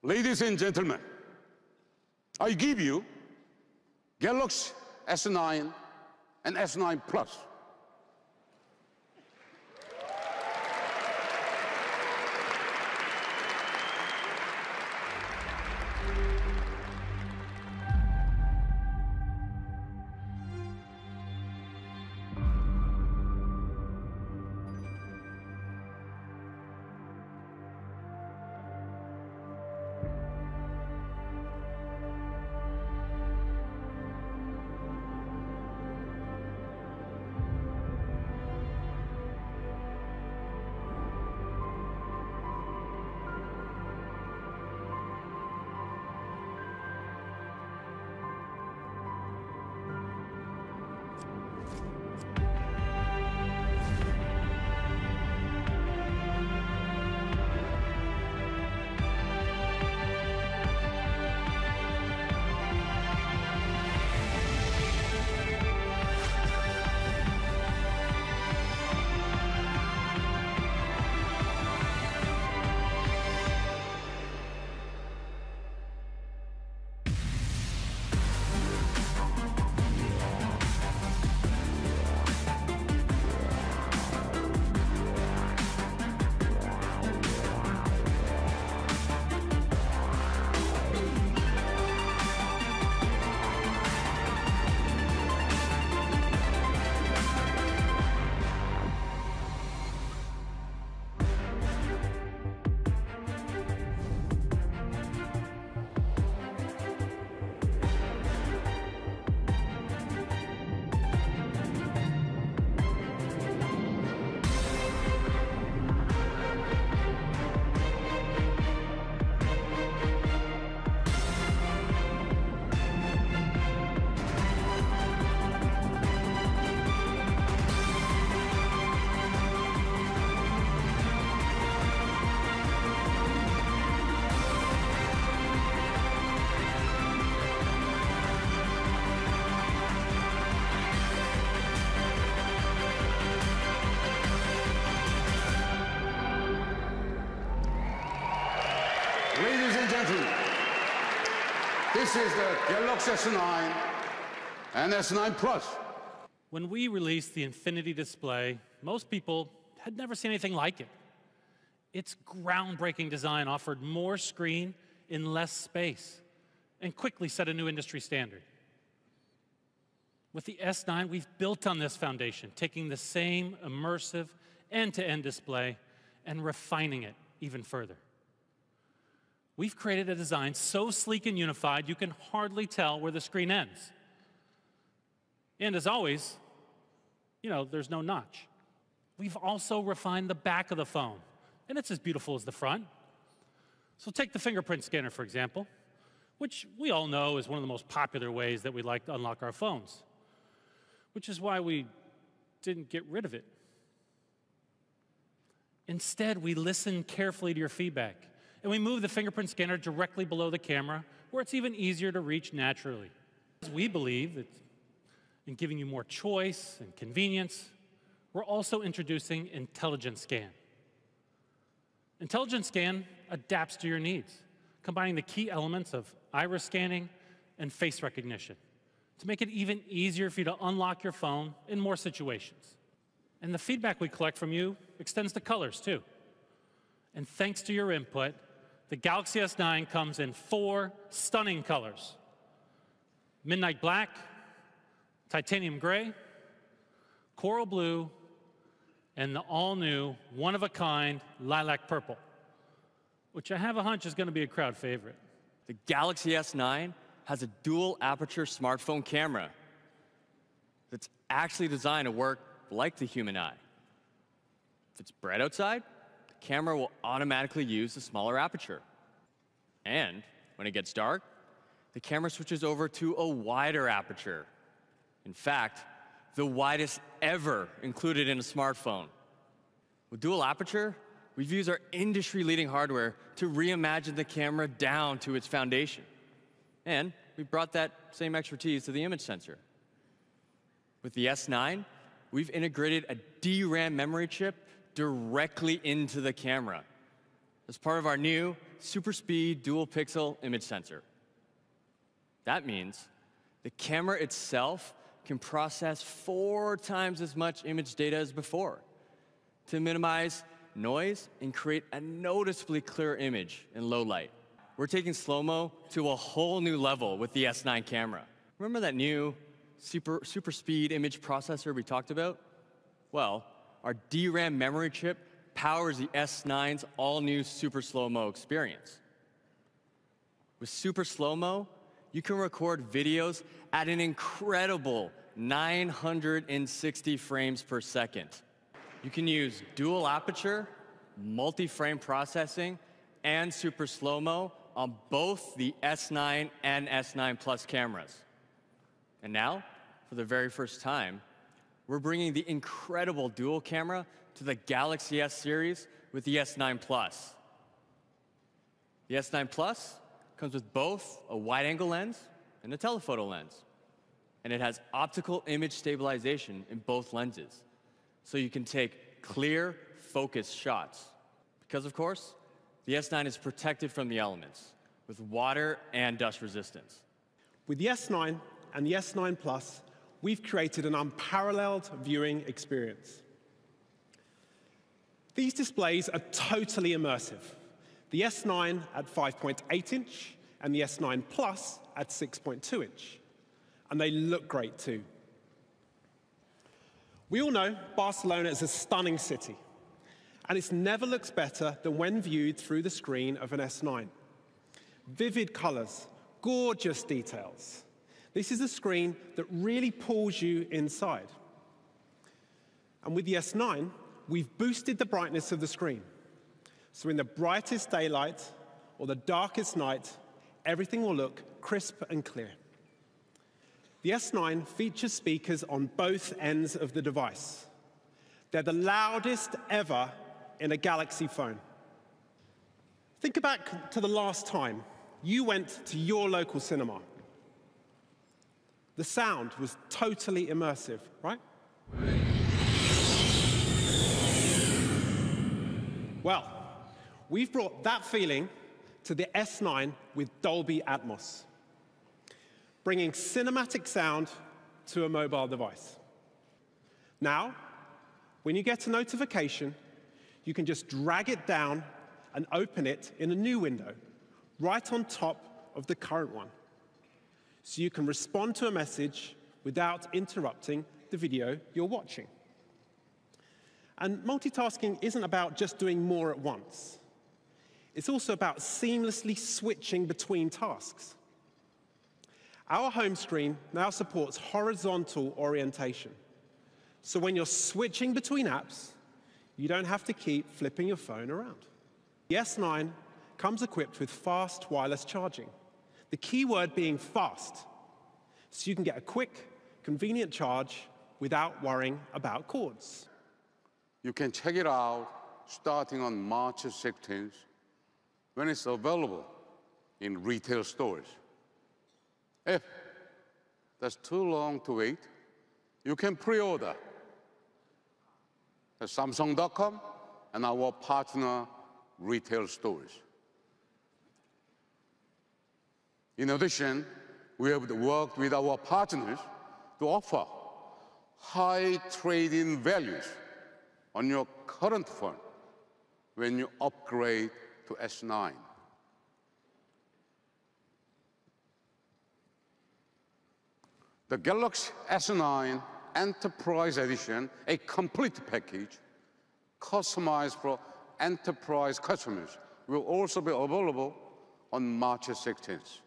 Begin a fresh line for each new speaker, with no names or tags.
Ladies and gentlemen, I give you Galaxy S9 and S9 Plus. Ladies and gentlemen, this is the Galaxy S9 and S9 Plus.
When we released the Infinity display, most people had never seen anything like it. Its groundbreaking design offered more screen in less space and quickly set a new industry standard. With the S9, we've built on this foundation, taking the same immersive end-to-end display and refining it even further. We've created a design so sleek and unified, you can hardly tell where the screen ends. And as always, there's no notch. We've also refined the back of the phone, and it's as beautiful as the front. So take the Fingerprint Scanner, for example, which we all know is one of the most popular ways that we like to unlock our phones, which is why we didn't get rid of it. Instead, we listened carefully to your feedback, and we moved the Fingerprint Scanner directly below the camera, where it's even easier to reach naturally. We believe that in giving you more choice and convenience, we're also introducing Intelligent Scan. Intelligent Scan adapts to your needs, combining the key elements of iris scanning and face recognition to make it even easier for you to unlock your phone in more situations. And the feedback we collect from you extends to colors, too. And thanks to your input, the Galaxy S9 comes in 4 stunning colors: midnight black, titanium gray, coral blue, and the all-new, one-of-a-kind lilac purple, which I have a hunch is going to be a crowd favorite.
The Galaxy S9 has a dual-aperture smartphone camera that's actually designed to work like the human eye. If it's bright outside, the camera will automatically use the smaller aperture. And when it gets dark, the camera switches over to a wider aperture. In fact, the widest ever included in a smartphone. With dual aperture, we've used our industry-leading hardware to reimagine the camera down to its foundation. And we brought that same expertise to the image sensor. With the S9, we've integrated a DRAM memory chip directly into the camera as part of our new super speed dual pixel image sensor. That means the camera itself can process 4 times as much image data as before to minimize noise and create a noticeably clearer image in low light. We're taking slow-mo to a whole new level with the S9 camera. Remember that new super speed image processor we talked about? Well, our DRAM memory chip powers the S9's all-new super slow-mo experience. With super slow-mo, you can record videos at an incredible 960 frames per second. You can use dual aperture, multi-frame processing, and super slow-mo on both the S9 and S9 Plus cameras. And now, for the very first time, we're bringing the incredible dual camera to the Galaxy S series with the S9 Plus. The S9 Plus comes with both a wide-angle lens and a telephoto lens. And it has optical image stabilization in both lenses, so you can take clear, focused shots. Because, of course, the S9 is protected from the elements with water and dust resistance.
With the S9 and the S9 Plus, we've created an unparalleled viewing experience. These displays are totally immersive. The S9 at 5.8 inch and the S9 Plus at 6.2 inch. And they look great too. We all know Barcelona is a stunning city, and it never looks better than when viewed through the screen of an S9. Vivid colors, gorgeous details. This is a screen that really pulls you inside. And with the S9, we've boosted the brightness of the screen. So in the brightest daylight or the darkest night, everything will look crisp and clear. The S9 features speakers on both ends of the device. They're the loudest ever in a Galaxy phone. Think back to the last time you went to your local cinema. The sound was totally immersive, right? Well, we've brought that feeling to the S9 with Dolby Atmos, bringing cinematic sound to a mobile device. Now, when you get a notification, you can just drag it down and open it in a new window, right on top of the current one. So you can respond to a message without interrupting the video you're watching. And multitasking isn't about just doing more at once. It's also about seamlessly switching between tasks. Our home screen now supports horizontal orientation. So when you're switching between apps, you don't have to keep flipping your phone around. The S9 comes equipped with fast wireless charging, the key word being fast, so you can get a quick, convenient charge without worrying about cords.
You can check it out starting on March 16th when it's available in retail stores. If that's too long to wait, you can pre-order at Samsung.com and our partner retail stores. In addition, we have worked with our partners to offer high trade-in values on your current phone when you upgrade to S9. The Galaxy S9 Enterprise Edition, a complete package customized for enterprise customers, will also be available on March 16th.